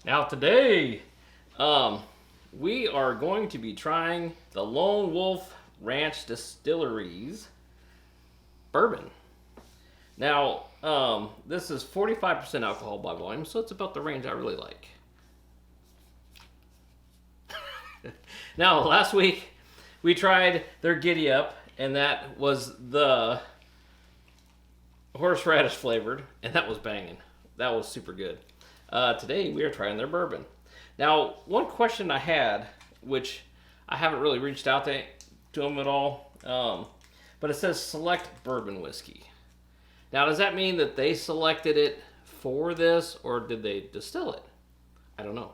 Now today, we are going to be trying the Lone Wolf Ranch Distillery's bourbon. Now, this is 45% alcohol by volume, so it's about the range I really like. Now, last week we tried their Giddy Up, and that was the horseradish flavored, and that was banging. That was super good. Today we are trying their bourbon. Now, one question I had, which I haven't really reached out to them at all, but it says select bourbon whiskey. Now, does that mean that they selected it for this, or did they distill it? I don't know.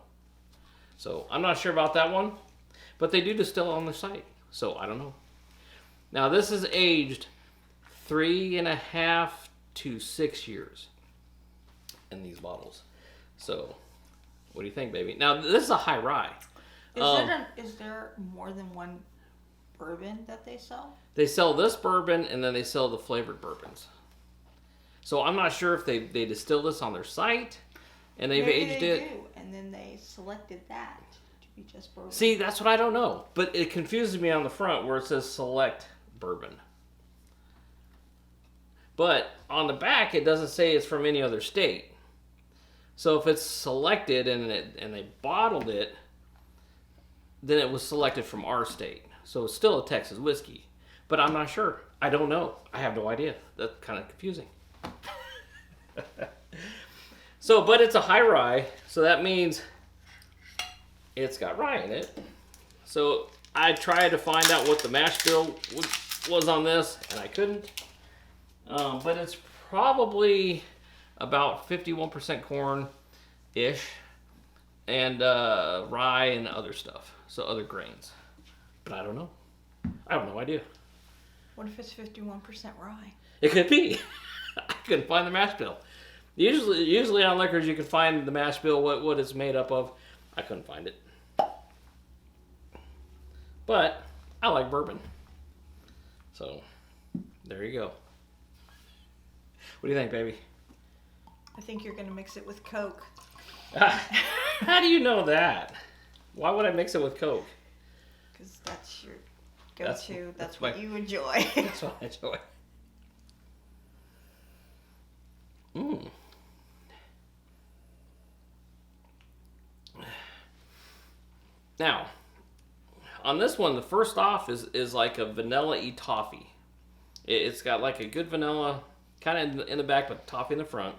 So I'm not sure about that one, but they do distill on their site, so I don't know. Now, this is aged 3.5 to 6 years in these bottles. So, what do you think, baby? Now, this is a high rye. Is there more than one bourbon that they sell? They sell this bourbon, and then they sell the flavored bourbons. So, I'm not sure if they distill this on their site, and they've Maybe aged they it. do, and then they selected that to be just bourbon. See, that's what I don't know. But it confuses me on the front where it says select bourbon. But on the back, it doesn't say it's from any other state. So if it's selected and they bottled it, then it was selected from our state. So it's still a Texas whiskey. But I'm not sure. I don't know. I have no idea. That's kind of confusing. So, but it's a high rye, so that means it's got rye in it. So I tried to find out what the mash bill was on this, and I couldn't. But it's probably about 51% corn-ish, and rye and other stuff, so other grains. But I don't know. I have no idea. What if it's 51% rye? It could be. I couldn't find the mash bill. Usually on liquors you can find the mash bill, what it's made up of. I couldn't find it. But I like bourbon. So, there you go. What do you think, baby? I think you're going to mix it with Coke. How do you know that? Why would I mix it with Coke? Because that's your go-to. That's what my- you enjoy. That's what I enjoy. Mmm. Now, on this one, the first off is like a vanilla-y toffee. It's got like a good vanilla, kind of in the back, but toffee in the front.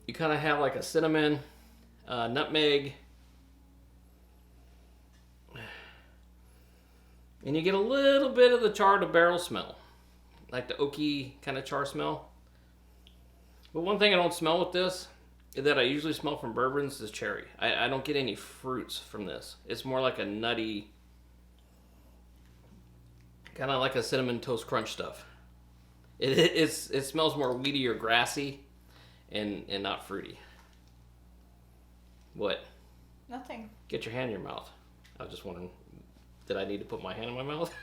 You kind of have like a cinnamon, nutmeg, and you get a little bit of the char to barrel smell, like the oaky kind of char smell. But one thing I don't smell with this, that I usually smell from bourbons, is cherry. I don't get any fruits from this. It's more like a nutty, kind of like a cinnamon toast crunch stuff. It smells more weedy or grassy, and not fruity. What? Nothing. Get your hand in your mouth. I was just wondering, did I need to put my hand in my mouth?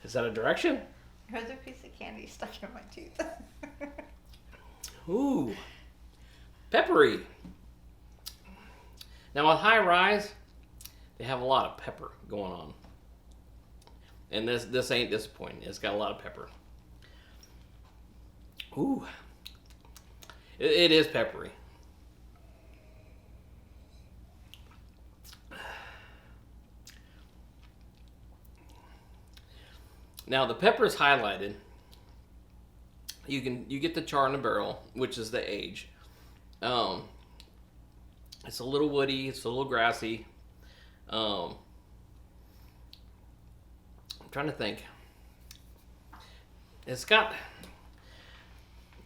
Is that a direction? There's a piece of candy stuck in my tooth. Ooh, peppery. Now with high rise, they have a lot of pepper going on, and this ain't disappointing. It's got a lot of pepper. Ooh, it is peppery. Now the pepper is highlighted. You get the char in the barrel, which is the age. It's a little woody. It's a little grassy. I'm trying to think. It's got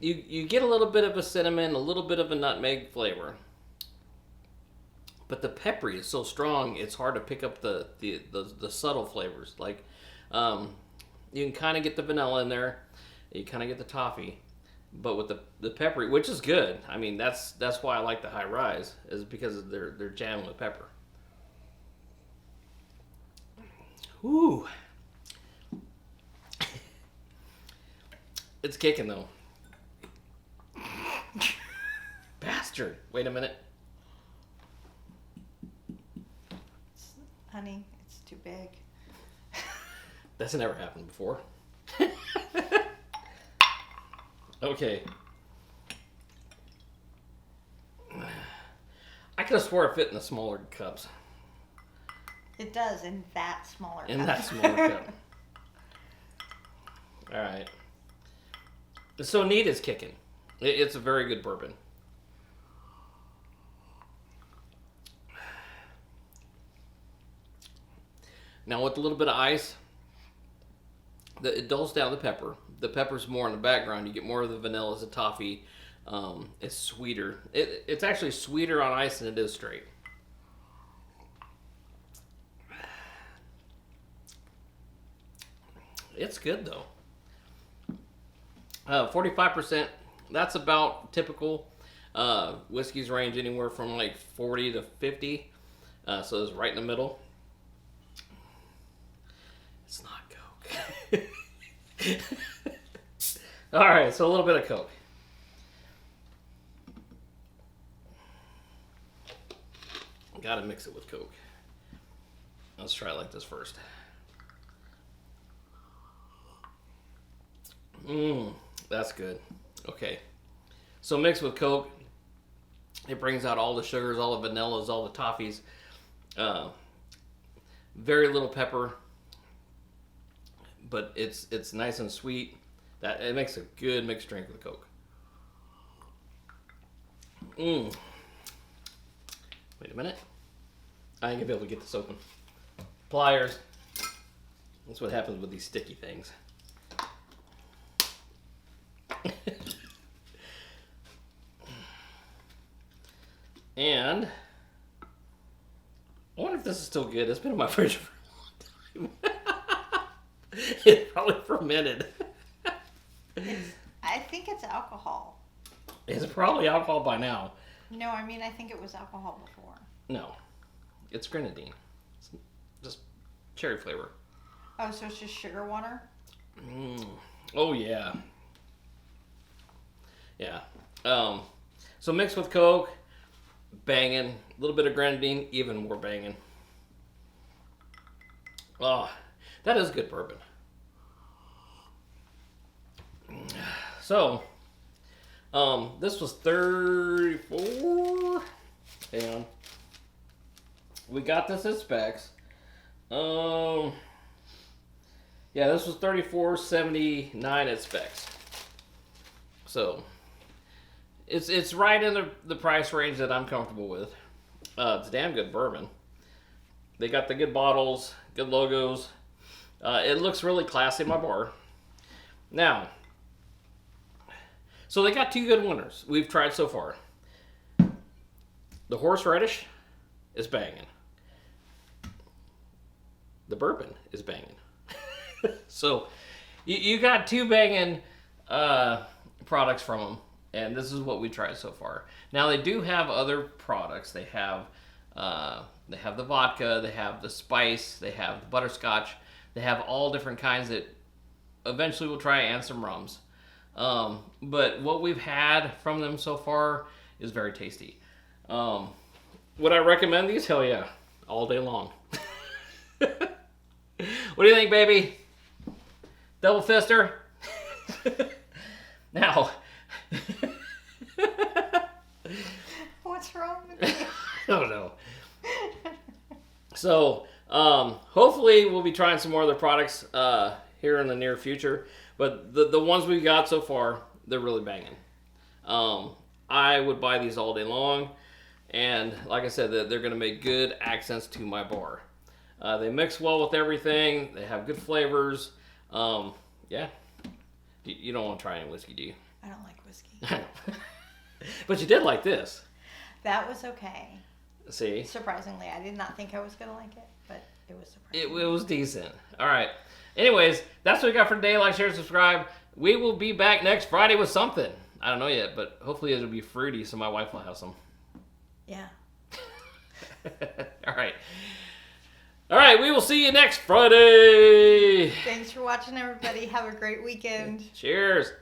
you get a little bit of a cinnamon, a little bit of a nutmeg flavor, but the peppery is so strong. It's hard to pick up the subtle flavors. Like you can kind of get the vanilla in there. You kind of get the toffee, but with the peppery, which is good. I mean, that's why I like the high rise, is because they're jammed with pepper. Ooh, it's kicking though. bastard. Wait a minute. Honey, it's too big. That's never happened before. Okay. I could have swore it fit in the smaller cups. It does in that smaller cup. In that smaller cup. All right. So neat is kicking. It's a very good bourbon. Now with a little bit of ice, it dulls down the pepper. The pepper's more in the background. You get more of the vanilla as a toffee. It's sweeter. It's actually sweeter on ice than it is straight. It's good though. 45%, that's about typical. Whiskeys range anywhere from like 40 to 50. So it's right in the middle. It's not Coke. All right, so a little bit of Coke. Gotta mix it with Coke. Let's try it like this first. That's good. Okay. So mixed with Coke, it brings out all the sugars, all the vanillas, all the toffees. Very little pepper, but it's nice and sweet. That it makes a good mixed drink with Coke. Wait a minute. I ain't gonna be able to get this open. Pliers. That's what happens with these sticky things. And I wonder if this is still good. It's been in my fridge for a long time. It probably fermented. I think it's alcohol. It's probably alcohol by now. No, I mean, I think it was alcohol before. No, it's grenadine. It's just cherry flavor. Oh, so it's just sugar water? Oh, yeah. Yeah. So mixed with Coke, banging. A little bit of grenadine, even more banging. Oh, that is good bourbon. So, this was 34. And we got this at Specs. Yeah, this was $34.79 at Specs. So, it's right in the price range that I'm comfortable with. It's a damn good bourbon. They got the good bottles, good logos. It looks really classy in my bar. Now, so they got two good winners we've tried so far. The horseradish is banging. The bourbon is banging. So, you got two banging products from them. And this is what we tried so far. Now they do have other products. They have the vodka, they have the spice, they have the butterscotch. They have all different kinds that eventually we'll try, and some rums. But what we've had from them so far is very tasty. Would I recommend these? Hell yeah, all day long. What do you think, baby? Double fister? Now. What's wrong with you? I don't know. So, hopefully we'll be trying some more of their products here in the near future. But the ones we've got so far, they're really banging. I would buy these all day long. And like I said, they're going to make good accents to my bar. They mix well with everything. They have good flavors. Yeah. You don't want to try any whiskey, do you? I don't like whiskey. I know. But you did like this. That was okay. See? Surprisingly, I did not think I was going to like it, but it was surprising. It was decent. All right. Anyways, that's what we got for today. Like, share, subscribe. We will be back next Friday with something. I don't know yet, but hopefully it'll be fruity so my wife will have some. Yeah. All right. All right, we will see you next Friday. Thanks for watching, everybody. Have a great weekend. Cheers.